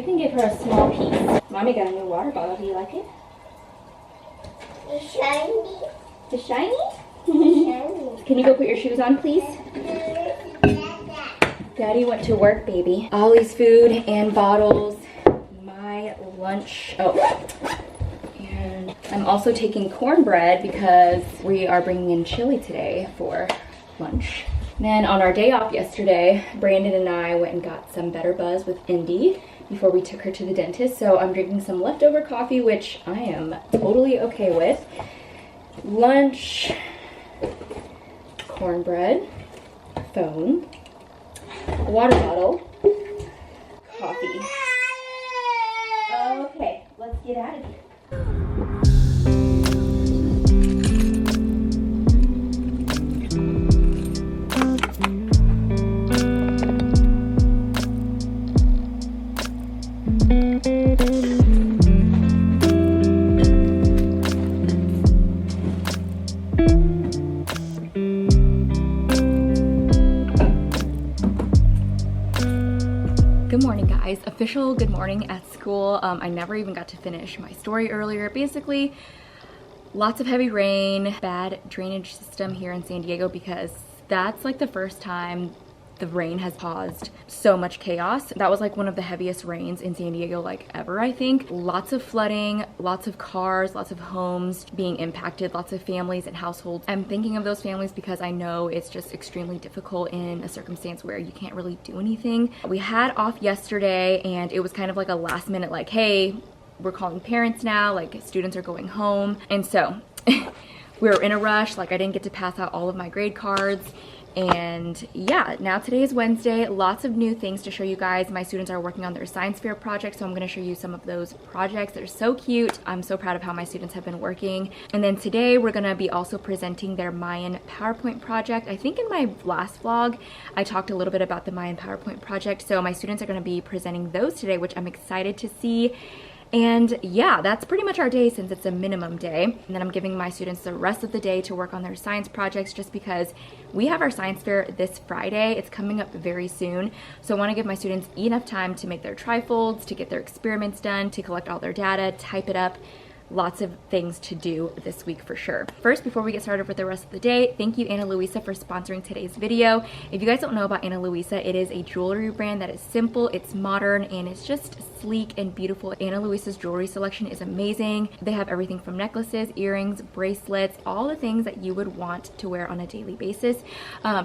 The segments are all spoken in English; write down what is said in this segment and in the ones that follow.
You can give her a small piece. Mommy got a new water bottle. Do you like it? It's shiny. It's shiny? Shiny. Can you go put your shoes on, please? Daddy went to work, baby. Ollie's food and bottles. My lunch. Oh. And I'm also taking cornbread because we are bringing in chili today for lunch. Then on our day off yesterday, Brandon and I went and got some Better Buzz with Indy before we took her to the dentist. So I'm drinking some leftover coffee, which I am totally okay with. Lunch, cornbread, phone, water bottle, coffee. Okay, let's get out of here. Good morning, guys. Official good morning at school. I never even got to finish my story earlier. Basically, lots of heavy rain, bad drainage system here in San Diego because that's like the first time the rain has caused so much chaos. That was like one of the heaviest rains in San Diego like ever, I think. Lots of flooding, lots of cars, lots of homes being impacted, lots of families and households. I'm thinking of those families because I know it's just extremely difficult in a circumstance where you can't really do anything. We had off yesterday and it was kind of like a last minute like, hey, we're calling parents now, like students are going home. And so we were in a rush, like I didn't get to pass out all of my grade cards. And yeah, now today is Wednesday. Lots of new things to show you guys. My students are working on their science fair project, so I'm going to show you some of those projects. They're so cute. I'm so proud of how my students have been working. And then today we're going to be also presenting their Mayan PowerPoint project. I think in my last vlog I talked a little bit about the Mayan PowerPoint project, so my students are going to be presenting those today, which I'm excited to see. And yeah, that's pretty much our day since it's a minimum day. And then I'm giving my students the rest of the day to work on their science projects just because we have our science fair this Friday. It's coming up very soon. So I want to give my students enough time to make their trifolds, to get their experiments done, to collect all their data, type it up. Lots of things to do this week for sure. First, before we get started with the rest of the day, thank you Ana Luisa for sponsoring today's video. If you guys don't know about Ana Luisa, it is a jewelry brand that is simple, it's modern, and it's just sleek and beautiful. Ana Luisa's jewelry selection is amazing. They have everything from necklaces, earrings, bracelets, all the things that you would want to wear on a daily basis.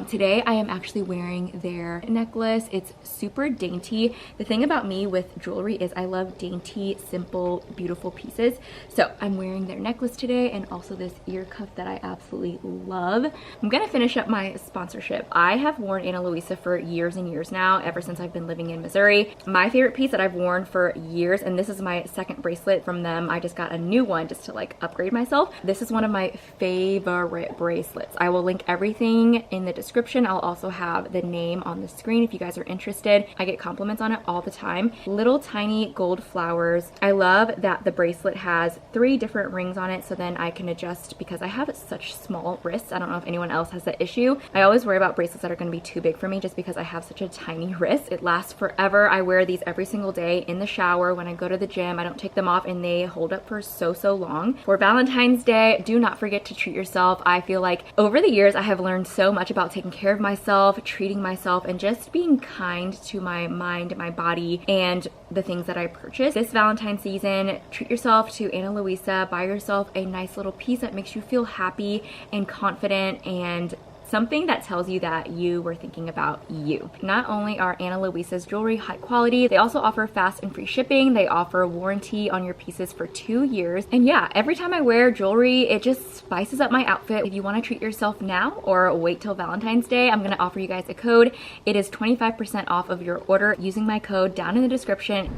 Today, I am actually wearing their necklace. It's super dainty. The thing about me with jewelry is I love dainty, simple, beautiful pieces. So I'm wearing their necklace today and also this ear cuff that I absolutely love. I'm gonna finish up my sponsorship. I have worn Ana Luisa for years and years now, ever since I've been living in Missouri. My favorite piece that I've worn for years, and this is my second bracelet from them. I just got a new one just to like upgrade myself. This is one of my favorite bracelets. I will link everything in the description. I'll also have the name on the screen if you guys are interested. I get compliments on it all the time. Little tiny gold flowers. I love that the bracelet has 3 different rings on it, so then I can adjust because I have such small wrists. I don't know if anyone else has that issue. I always worry about bracelets that are going to be too big for me just because I have such a tiny wrist. It lasts forever. I wear these every single day in the shower. When I go to the gym, I don't take them off and they hold up for so long. For Valentine's Day, do not forget to treat yourself. I feel like over the years I have learned so much about taking care of myself, treating myself, and just being kind to my mind, my body, and the things that I purchase. This Valentine's season, treat yourself to Ana Luisa. Buy yourself a nice little piece that makes you feel happy and confident and something that tells you that you were thinking about you. Not only are Ana Luisa's jewelry high quality, they also offer fast and free shipping. They offer warranty on your pieces for 2 years. And yeah, every time I wear jewelry, it just spices up my outfit. If you want to treat yourself now or wait till Valentine's Day, I'm going to offer you guys a code. It is 25% off of your order using my code down in the description.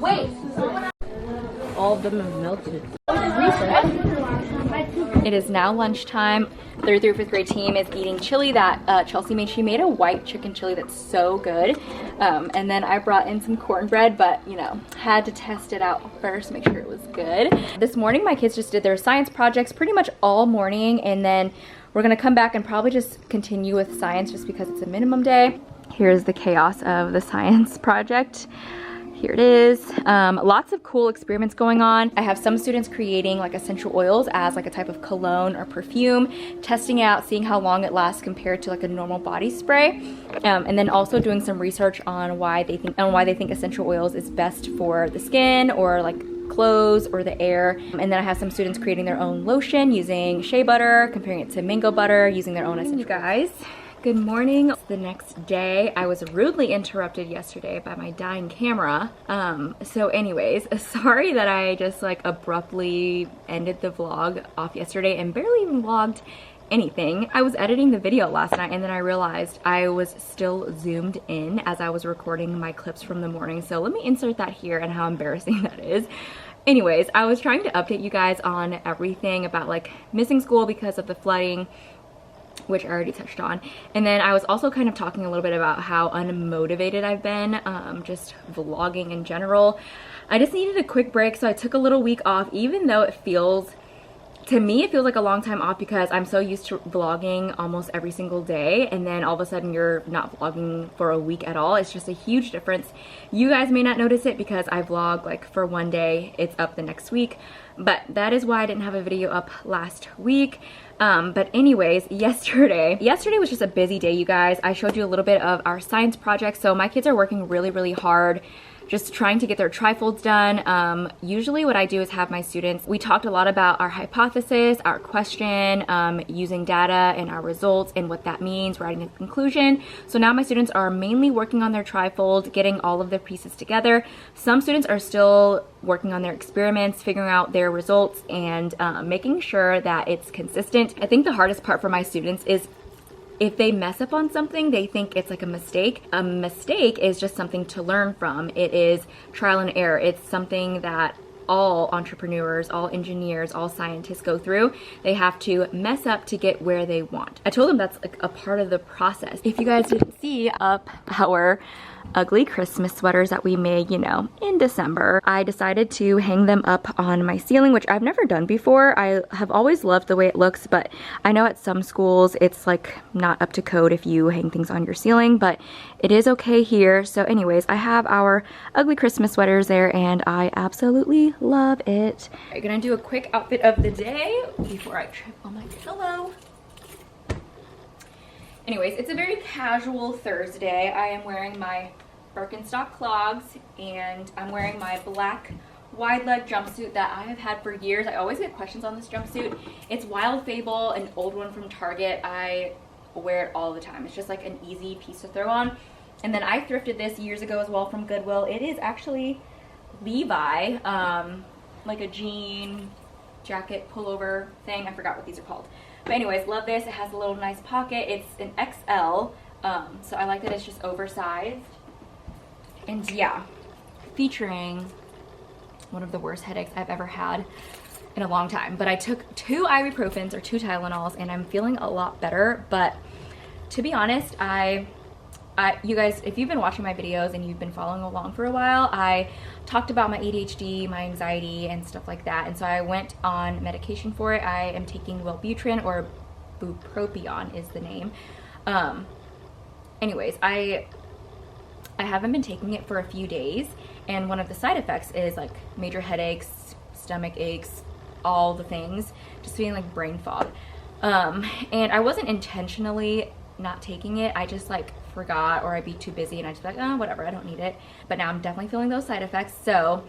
Wait! All of them have melted. It is now lunchtime. third through fifth grade team is eating chili that Chelsea made. She made a white chicken chili that's so good. And then I brought in some cornbread, but you know, had to test it out first, make sure it was good. This morning my kids just did their science projects pretty much all morning, and then we're gonna come back and probably just continue with science just because it's a minimum day. Here's the chaos of the science project. Here it is. Lots of cool experiments going on. I have some students creating like essential oils as like a type of cologne or perfume, testing out, seeing how long it lasts compared to like a normal body spray, and then also doing some research on why they think essential oils is best for the skin or like clothes or the air. And then I have some students creating their own lotion using shea butter, comparing it to mango butter, using their own essential. You guys, good morning. It's the next day. I was rudely interrupted yesterday by my dying camera. So anyways, sorry that I just like abruptly ended the vlog off yesterday and barely even vlogged anything. I was editing the video last night and then I realized I was still zoomed in as I was recording my clips from the morning. So let me insert that here and how embarrassing that is. Anyways, I was trying to update you guys on everything about like missing school because of the flooding, which I already touched on. And then I was also kind of talking a little bit about how unmotivated I've been, just vlogging in general. I just needed a quick break, so I took a little week off, even though to me it feels like a long time off because I'm so used to vlogging almost every single day, and then all of a sudden you're not vlogging for a week at all. It's just a huge difference. You guys may not notice it because I vlog like for one day, it's up the next week, but that is why I didn't have a video up last week. But anyways, yesterday was just a busy day, you guys. I showed you a little bit of our science project. So my kids are working really, really hard, just trying to get their trifolds done. Usually what I do is have my students, we talked a lot about our hypothesis, our question, using data and our results and what that means, writing a conclusion. So now my students are mainly working on their trifold, getting all of their pieces together. Some students are still working on their experiments, figuring out their results, and making sure that it's consistent. I think the hardest part for my students is if they mess up on something, they think it's like a mistake. A mistake is just something to learn from. It is trial and error. It's something that all entrepreneurs, all engineers, all scientists go through. They have to mess up to get where they want. I told them that's like a part of the process. If you guys didn't see up our ugly Christmas sweaters that we made, you know, in December, I decided to hang them up on my ceiling, which I've never done before. I have always loved the way it looks, but I know at some schools it's like not up to code if you hang things on your ceiling, but it is okay here. So anyways, I have our ugly Christmas sweaters there and I absolutely love it. I'm gonna do a quick outfit of the day before I trip on my pillow. Anyways, it's a very casual Thursday. I am wearing my Birkenstock clogs and I'm wearing my black wide leg jumpsuit that I have had for years. I always get questions on this jumpsuit. It's Wild Fable, an old one from Target. I wear it all the time. It's just like an easy piece to throw on. And then I thrifted this years ago as well from Goodwill. It is actually Levi, like a jean jacket pullover thing. I forgot what these are called. But anyways, love this. It has a little nice pocket. It's an XL, so I like that it's just oversized. And yeah, featuring one of the worst headaches I've ever had in a long time. But I took 2 ibuprofens or 2 Tylenols and I'm feeling a lot better. But to be honest, you guys, if you've been watching my videos and you've been following along for a while, I talked about my ADHD, my anxiety, and stuff like that. And so I went on medication for it. I am taking Wellbutrin, or bupropion is the name. Anyways, I haven't been taking it for a few days, and one of the side effects is like major headaches, stomach aches, all the things, just feeling like brain fog. And I wasn't intentionally not taking it. I just like forgot, or I'd be too busy and I'd just be like, oh, whatever, I don't need it. But now I'm definitely feeling those side effects. So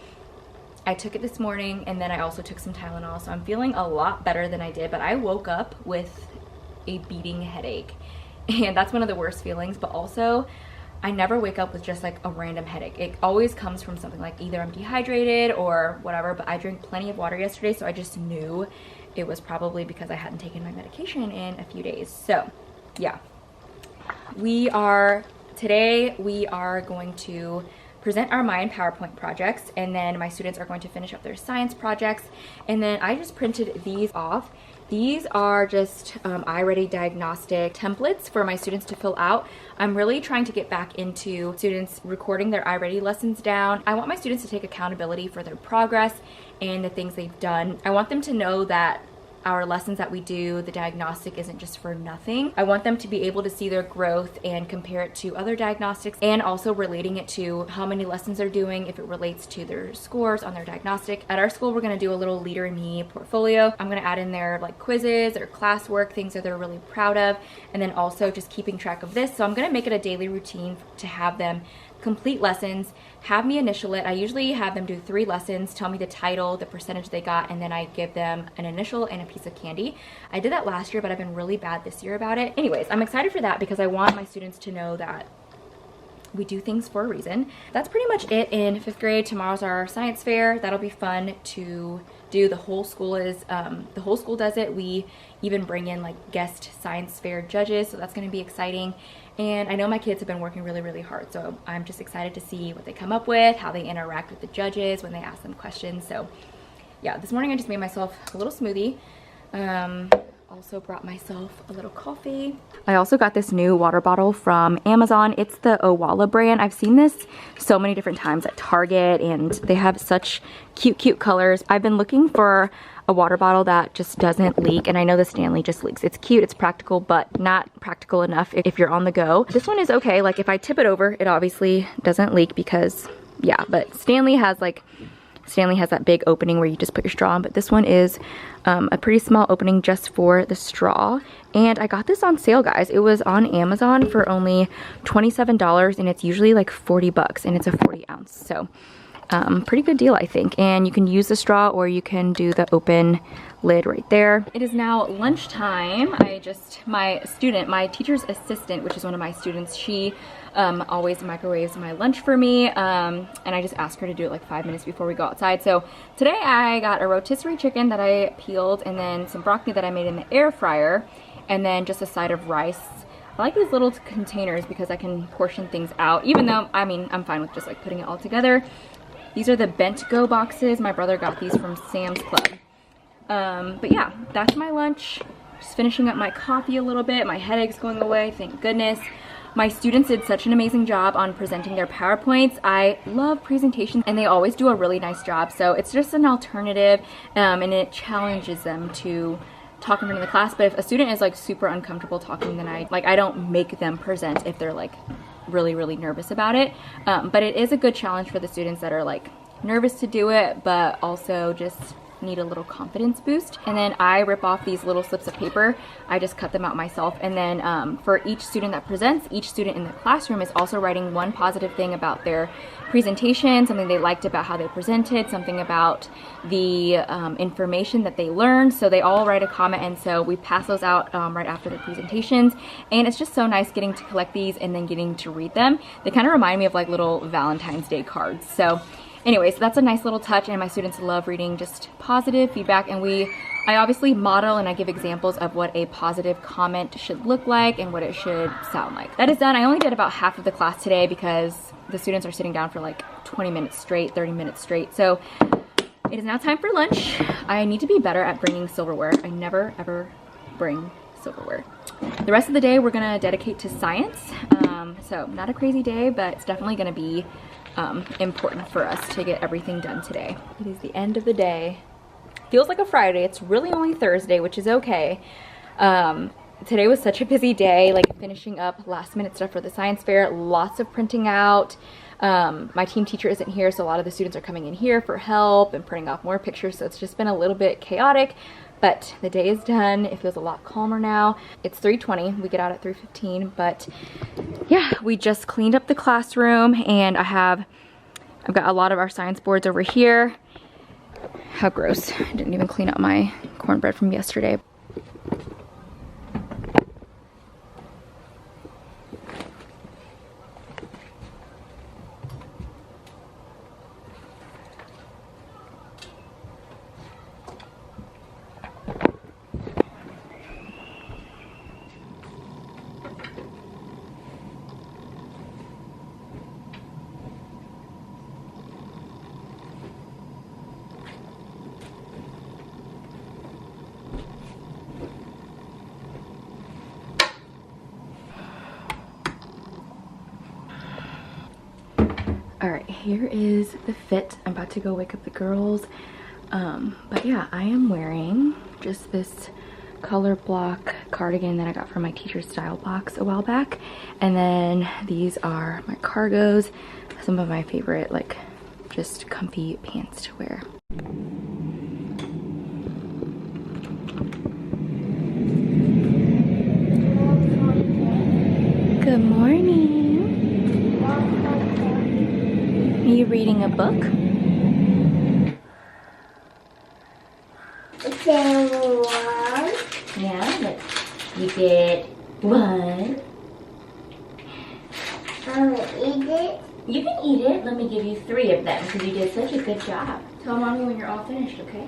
I took it this morning, and then I also took some Tylenol. So I'm feeling a lot better than I did, but I woke up with a beating headache. And that's one of the worst feelings, but also I never wake up with just like a random headache. It always comes from something like either I'm dehydrated or whatever, but I drank plenty of water yesterday, so I just knew it was probably because I hadn't taken my medication in a few days. So yeah. Today we are going to present our Mayan PowerPoint projects, and then my students are going to finish up their science projects. And then I just printed these off These are just iReady diagnostic templates for my students to fill out. I'm really trying to get back into students recording their iReady lessons down. I want my students to take accountability for their progress and the things they've done. I want them to know that our lessons that we do, the diagnostic isn't just for nothing. I want them to be able to see their growth and compare it to other diagnostics, and also relating it to how many lessons they're doing, if it relates to their scores on their diagnostic. At our school, we're gonna do a little Leader in Me portfolio. I'm gonna add in there like quizzes or classwork, things that they're really proud of, and then also just keeping track of this. So I'm gonna make it a daily routine to have them complete lessons, have me initial it. I usually have them do 3 lessons, tell me the title, the percentage they got, and then I give them an initial and a piece of candy. I did that last year, but I've been really bad this year about it. Anyways, I'm excited for that because I want my students to know that we do things for a reason. That's pretty much it in 5th grade. Tomorrow's our science fair. That'll be fun to do. The whole school does it. We even bring in like guest science fair judges, so that's going to be exciting. And I know my kids have been working really, really hard, so I'm just excited to see what they come up with, how they interact with the judges when they ask them questions. So yeah, this morning I just made myself a little smoothie. Also brought myself a little coffee. I also got this new water bottle from Amazon. It's the Owala brand. I've seen this so many different times at Target, and they have such cute colors. I've been looking for a water bottle that just doesn't leak, and I know the Stanley just leaks. It's cute, it's practical, but not practical enough if you're on the go. This one is okay. Like if I tip it over, it obviously doesn't leak because, yeah, but Stanley has that big opening where you just put your straw in, but this one is a pretty small opening just for the straw. And I got this on sale, guys. It was on Amazon for only $27, and it's usually like 40 bucks, and it's a 40 ounce. So pretty good deal, I think. And you can use the straw or you can do the open lid right there. It is now lunchtime. My teacher's assistant, which is one of my students, she always microwaves my lunch for me, and I just asked her to do it like 5 minutes before we go outside. So today I got a rotisserie chicken that I peeled, and then some broccoli that I made in the air fryer, and then just a side of rice. I like these little containers because I can portion things out, even though, I mean, I'm fine with just like putting it all together. These are the Bent Go boxes. My brother got these from Sam's Club. But yeah, that's my lunch. Just finishing up my coffee a little bit. My headache's going away, thank goodness. My students did such an amazing job on presenting their PowerPoints. I love presentations, and they always do a really nice job. So it's just an alternative, and it challenges them to talk in front of the class. But if a student is like super uncomfortable talking, then I don't make them present if they're like really nervous about it. But it is a good challenge for the students that are like nervous to do it, but also just need a little confidence boost. And then I rip off these little slips of paper. I just cut them out myself, and then for each student that presents, each student in the classroom is also writing one positive thing about their presentation, something they liked about how they presented, something about the information that they learned. So they all write a comment, and so we pass those out right after the presentations. And it's just so nice getting to collect these and then getting to read them. They kind of remind me of like little Valentine's Day cards. So anyways, that's a nice little touch, and my students love reading just positive feedback. And I obviously model and I give examples of what a positive comment should look like and what it should sound like. That is done. I only did about half of the class today because the students are sitting down for like 20 minutes straight, 30 minutes straight. So it is now time for lunch. I need to be better at bringing silverware. I never ever bring silverware. The rest of the day we're gonna dedicate to science. So not a crazy day, but it's definitely gonna be important for us to get everything done today. It is the end of the day. Feels like a Friday. It's really only Thursday, which is okay. Today was such a busy day, like finishing up last minute stuff for the science fair, lots of printing out. My team teacher isn't here, so a lot of the students are coming in here for help and printing off more pictures, so it's just been a little bit chaotic, but the day is done. It feels a lot calmer now. It's 3:20, we get out at 3:15, but yeah, we just cleaned up the classroom, and I've got a lot of our science boards over here. How gross. I didn't even clean up my cornbread from yesterday. All right, here is the fit. I'm about to go wake up the girls. But yeah, I am wearing just this color block cardigan that I got from my teacher's style box a while back. And then these are my cargos, some of my favorite like just comfy pants to wear. Good morning. Are you reading a book? One. Yeah, you did one. I'm gonna eat it. You can eat it. Let me give you 3 of them because you did such a good job. Tell mommy when you're all finished, okay?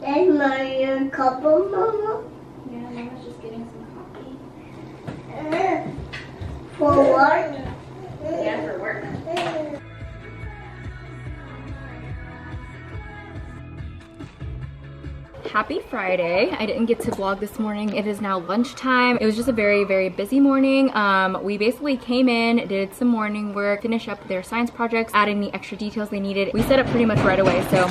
That's my cup of mama. Yeah, mama's just getting some coffee. For what? Yeah, for work. Happy Friday. I didn't get to vlog this morning. It is now lunchtime. It was just a very, very busy morning. We basically came in, did some morning work, finished up their science projects, adding the extra details they needed. We set up pretty much right away, so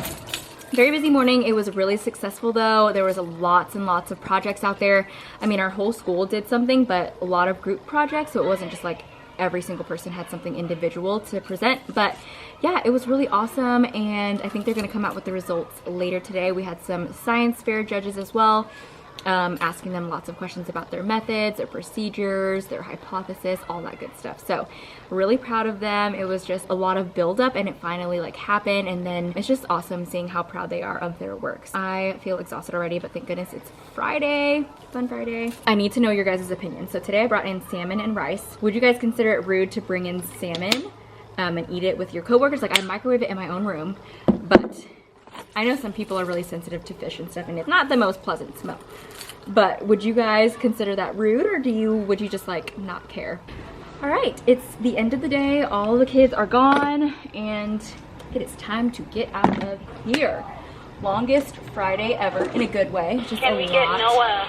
very busy morning. It was really successful though. There was lots and lots of projects out there. I mean, our whole school did something, but a lot of group projects, so it wasn't just like every single person had something individual to present. But yeah, it was really awesome, and I think they're gonna come out with the results later today. We had some science fair judges as well, asking them lots of questions about their methods, their procedures, their hypothesis, all that good stuff. So really proud of them. It was just a lot of buildup, and it finally like happened, and then it's just awesome seeing how proud they are of their works. I feel exhausted already, but thank goodness it's Friday. Fun Friday. I need to know your guys' opinion. So today I brought in salmon and rice. Would you guys consider it rude to bring in salmon and eat it with your coworkers? Like, I microwave it in my own room, but I know some people are really sensitive to fish and stuff, and it's not the most pleasant smell. But would you guys consider that rude, or would you just like not care? All right, it's the end of the day. All the kids are gone, and it is time to get out of here. Longest Friday ever, in a good way. Just Can we get Noah?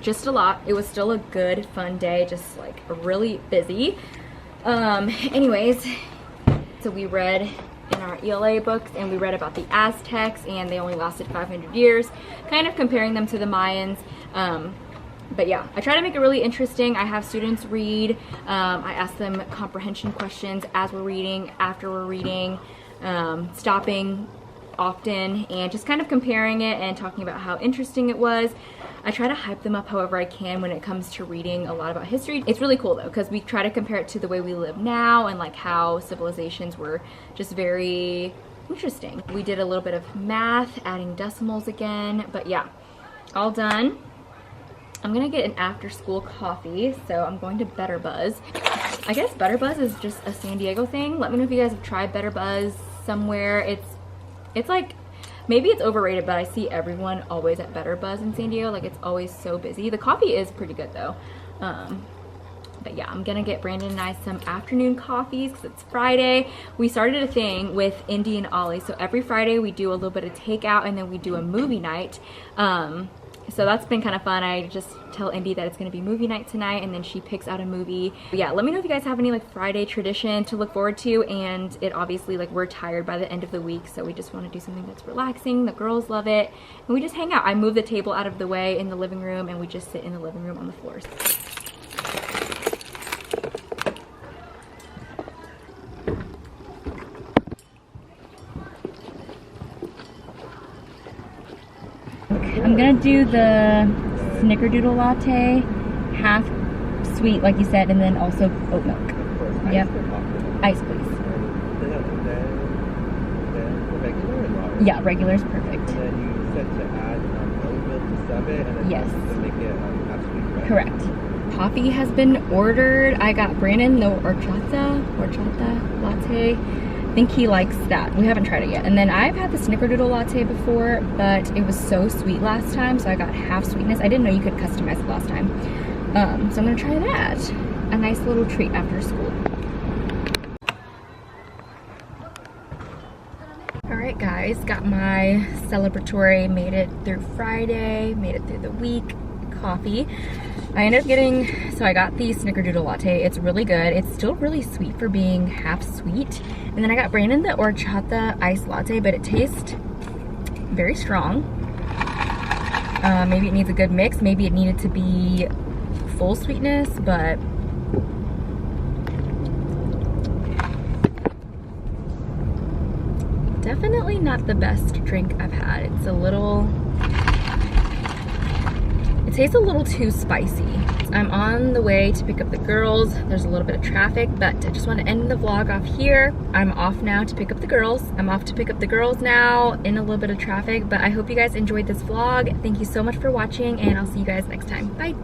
Just a lot. It was still a good, fun day, just like really busy. Anyways, so we read in our ELA books, and we read about the Aztecs, and they only lasted 500 years, kind of comparing them to the Mayans. But yeah, I try to make it really interesting. I have students read. I ask them comprehension questions as we're reading, after we're reading, stopping often, and just kind of comparing it and talking about how interesting it was. I try to hype them up however I can when it comes to reading a lot about history. It's really cool though, because we try to compare it to the way we live now, and like how civilizations were just very interesting. We did a little bit of math, adding decimals again, but yeah, all done. I'm gonna get an after school coffee, so I'm going to Better Buzz. I guess Better Buzz is just a San Diego thing. Let me know if you guys have tried Better Buzz somewhere. It's like, maybe it's overrated, but I see everyone always at Better Buzz in San Diego. Like, it's always so busy. The coffee is pretty good though. But yeah, I'm gonna get Brandon and I some afternoon coffees because it's Friday. We started a thing with Indy and Ollie. So every Friday we do a little bit of takeout, and then we do a movie night. So that's been kind of fun. I just tell Indy that it's gonna be movie night tonight, and then she picks out a movie. But yeah, let me know if you guys have any like Friday tradition to look forward to. And it obviously, like, we're tired by the end of the week, so we just want to do something that's relaxing. The girls love it, and we just hang out. I move the table out of the way in the living room, and we just sit in the living room on the floors. I'm gonna do the snickerdoodle latte, half sweet like you said, and then also oat milk. Yep. Ice, please. Yeah, regular is perfect. And then you said to add oat milk to sub it, and then yes, to make it half sweet, right? Correct. Coffee has been ordered. I got Brandon the horchata latte. I think he likes that. We haven't tried it yet. And then I've had the snickerdoodle latte before, but it was so sweet last time, so I got half sweetness. I didn't know you could customize it last time. So I'm gonna try that. A nice little treat after school. All right guys, got my celebratory, made it through Friday, made it through the week coffee. I ended up getting, so I got the snickerdoodle latte. It's really good. It's still really sweet for being half sweet. And then I got Brandon the horchata iced latte, but it tastes very strong. Maybe it needs a good mix. Maybe it needed to be full sweetness, but definitely not the best drink I've had. It's a little, it tastes a little too spicy. I'm on the way to pick up the girls. There's a little bit of traffic, but I just want to end the vlog off here. I'm off now to pick up the girls. I'm off to pick up the girls now in a little bit of traffic, but I hope you guys enjoyed this vlog. Thank you so much for watching, and I'll see you guys next time. Bye.